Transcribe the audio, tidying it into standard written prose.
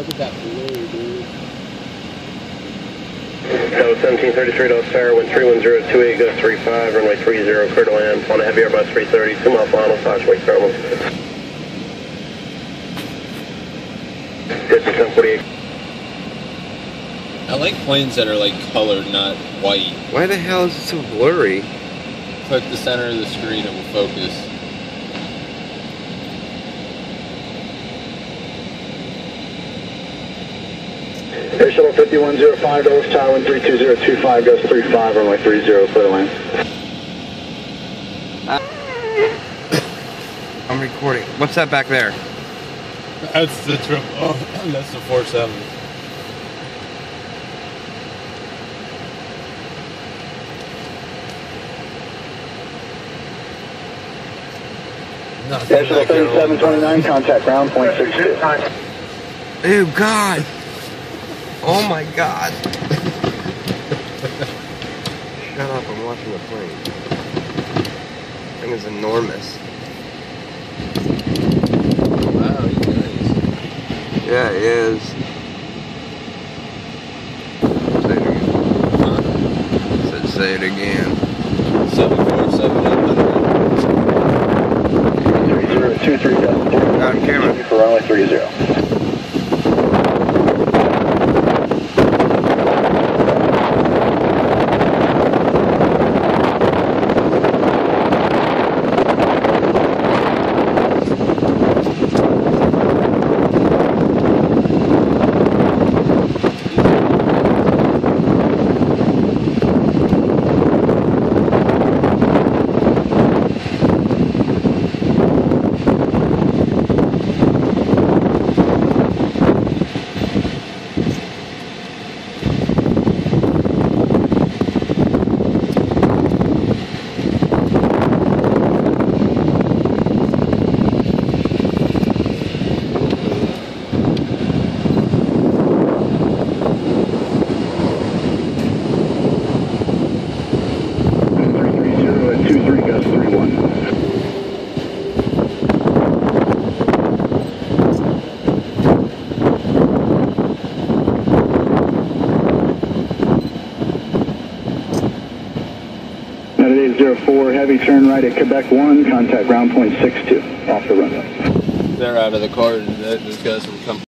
at that blue, dude. Tower 1733 to Sarah, wind 31028, gust 35, runway 30, clear to land. On a heavy Airbus 330, 2 mile final, 5 wake thermal. Distance 1048. I like planes that are like colored, not white. Why the hell is it so blurry? Click the center of the screen, it will focus. Air Shuttle 5105 to Tower 32025, gust 35, runway 30, clear to land. I'm recording. What's that back there? That's the triple. Oh, that's the 47. Air Shuttle 3729, contact ground, point 62. Oh God! Oh my God! Shut up! I'm watching the plane. This thing is enormous. Wow, you guys. Yeah, it is. Say it again. Huh? Said say it again. 747-800. 3023, Got him, camera. for runway 30. United 804, heavy turn right at Quebec 1, contact ground point 62, off the runway. They're out of the car. Those guys will come.